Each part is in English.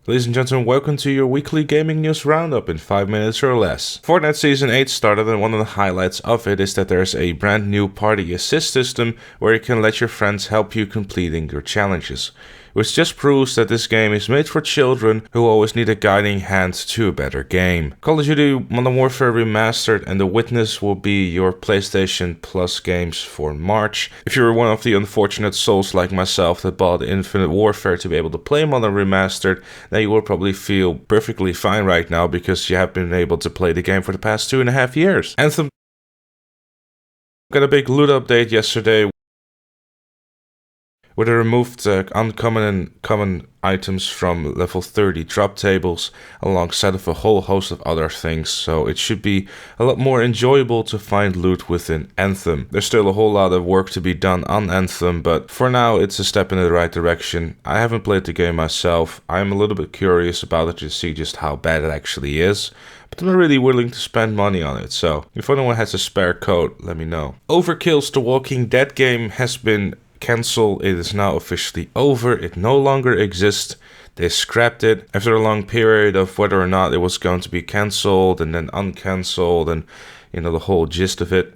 Ladies and gentlemen, welcome to your weekly gaming news roundup in 5 minutes or less. Fortnite Season 8 started, and one of the highlights of it is that there's a brand new party assist system where you can let your friends help you completing your challenges, which just proves that this game is made for children who always need a guiding hand to a better game. Call of Duty Modern Warfare Remastered and The Witness will be your PlayStation Plus games for March. If you're one of the unfortunate souls like myself that bought Infinite Warfare to be able to play Modern Remastered, then you will probably feel perfectly fine right now because you have been able to play the game for the past 2.5 years. Anthem got a big loot update yesterday, where they removed uncommon and common items from level 30 drop tables alongside of a whole host of other things, so it should be a lot more enjoyable to find loot within Anthem. There's still a whole lot of work to be done on Anthem, but for now it's a step in the right direction. I haven't played the game myself. I'm a little bit curious about it to see just how bad it actually is, but I'm not really willing to spend money on it, so if anyone has a spare code, let me know. Overkill's The Walking Dead game has been cancelled. It is now officially over. It no longer exists. They scrapped it after a long period of whether or not it was going to be cancelled and then uncancelled and the whole gist of it.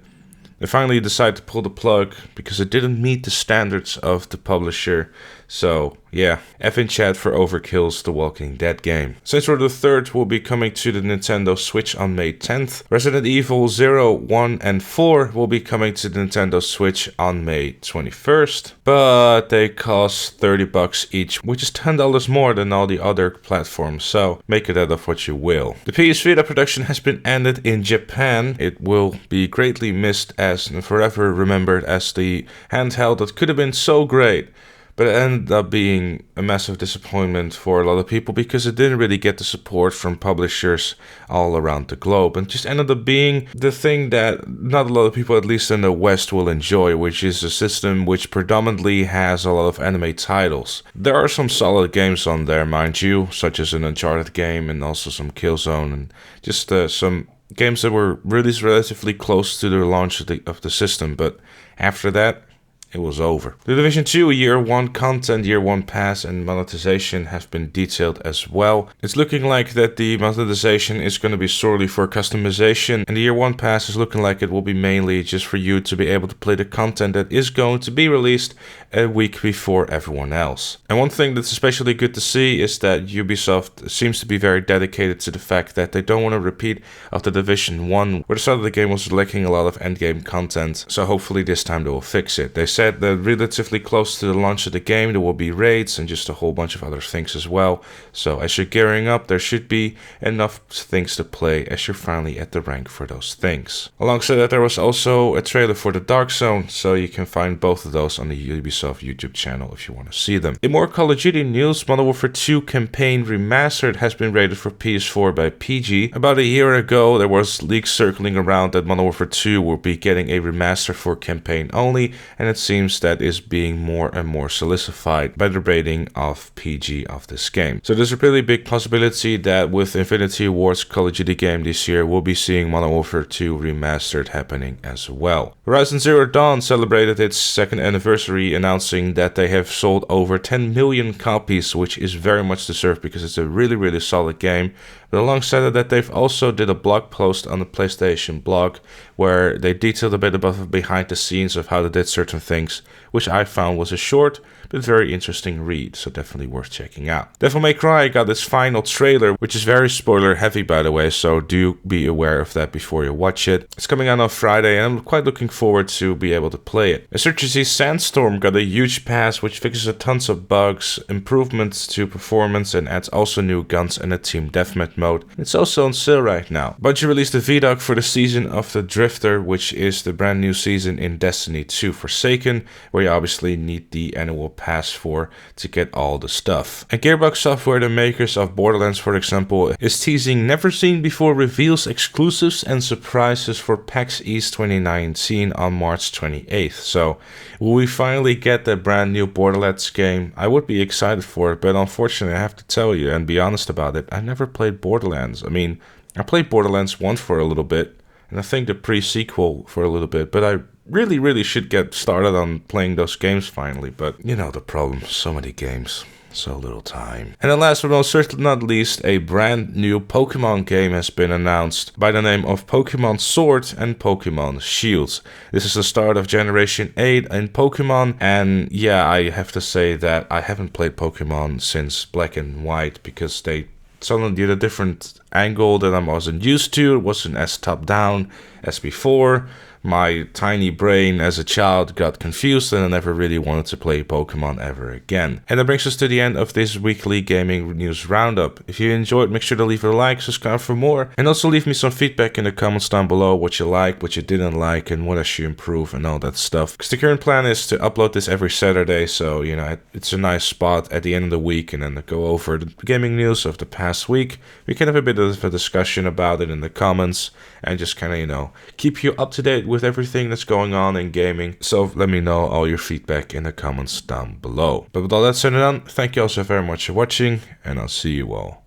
They finally decided to pull the plug because it didn't meet the standards of the publisher. So yeah, F in chat for Overkill's The Walking Dead game. Saints Row the 3rd will be coming to the Nintendo Switch on May 10th. Resident Evil 0, 1, and 4 will be coming to the Nintendo Switch on May 21st. But they cost $30 each, which is $10 more than all the other platforms, so make it out of what you will. The PS Vita production has been ended in Japan. It will be greatly missed and forever remembered as the handheld that could have been so great, but it ended up being a massive disappointment for a lot of people because it didn't really get the support from publishers all around the globe and just ended up being the thing that not a lot of people, at least in the West, will enjoy, which is a system which predominantly has a lot of anime titles. There are some solid games on there, mind you, such as an Uncharted game and also some Killzone and just some games that were released relatively close to the launch of the system, but after that, it was over. The Division 2 Year 1 content, Year 1 pass and monetization have been detailed as well. It's looking like that the monetization is going to be solely for customization, and the Year 1 pass is looking like it will be mainly just for you to be able to play the content that is going to be released a week before everyone else. And one thing that's especially good to see is that Ubisoft seems to be very dedicated to the fact that they don't want a repeat of the Division 1, where the start of the game was lacking a lot of endgame content, so hopefully this time they will fix it. They said that relatively close to the launch of the game there will be raids and just a whole bunch of other things as well, so as you're gearing up there should be enough things to play as you're finally at the rank for those things. Alongside that, there was also a trailer for the Dark Zone, so you can find both of those on the Ubisoft YouTube channel if you want to see them. In more Call of Duty news, Modern Warfare 2 Campaign Remastered has been rated for PS4 by PG. About a year ago there was leaks circling around that Modern Warfare 2 will be getting a remaster for campaign only, and it seems that is being more and more solidified by the rating of PG of this game. So there's a really big possibility that with Infinity Ward's Call of Duty game this year, we'll be seeing Modern Warfare 2 Remastered happening as well. Horizon Zero Dawn celebrated its second anniversary, announcing that they have sold over 10 million copies, which is very much deserved because it's a really solid game. But alongside that, they've also did a blog post on the PlayStation blog where they detailed a bit about behind the scenes of how they did certain things, which I found was a short but very interesting read, so definitely worth checking out. Devil May Cry got its final trailer, which is very spoiler heavy by the way, so do be aware of that before you watch it. It's coming out on Friday and I'm quite looking forward to be able to play it. Insurgency Sandstorm got a huge patch which fixes a tons of bugs, improvements to performance, and adds also new guns and a team deathmatch mode. It's also on sale right now. Bungie released the VDOC for the Season of the Drifter, which is the brand new season in Destiny 2 Forsaken, where you obviously need the annual pass for to get all the stuff. And Gearbox Software, the makers of Borderlands for example, is teasing never seen before reveals, exclusives and surprises for PAX East 2019 on March 28th. So will we finally get that brand new Borderlands game? I would be excited for it, but unfortunately I have to tell you and be honest about it, I never played Borderlands. I mean, I played Borderlands 1 for a little bit, and I think the pre-sequel for a little bit, but I really should get started on playing those games finally. But you know the problem, so many games. so little time. And then last but most certainly not least, a brand new Pokemon game has been announced by the name of Pokemon Sword and Pokemon Shield. This is the start of Generation 8 in Pokemon, and yeah, I have to say that I haven't played Pokemon since Black and White because they suddenly did a different angle that I wasn't used to. It wasn't as top down as before. My tiny brain as a child got confused and I never really wanted to play Pokemon ever again. And that brings us to the end of this weekly gaming news roundup. If you enjoyed, make sure to leave a like, subscribe for more, and also leave me some feedback in the comments down below, what you liked, what you didn't like, and what I should improve and all that stuff. Because the current plan is to upload this every Saturday, so you know, it's a nice spot at the end of the week, and then to go over the gaming news of the past week. We can have a bit of a discussion about it in the comments, and just kind of, you know, keep you up to date with everything that's going on in gaming. So let me know all your feedback in the comments down below. But with all that said and done, thank you all so very much for watching, and I'll see you all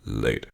later.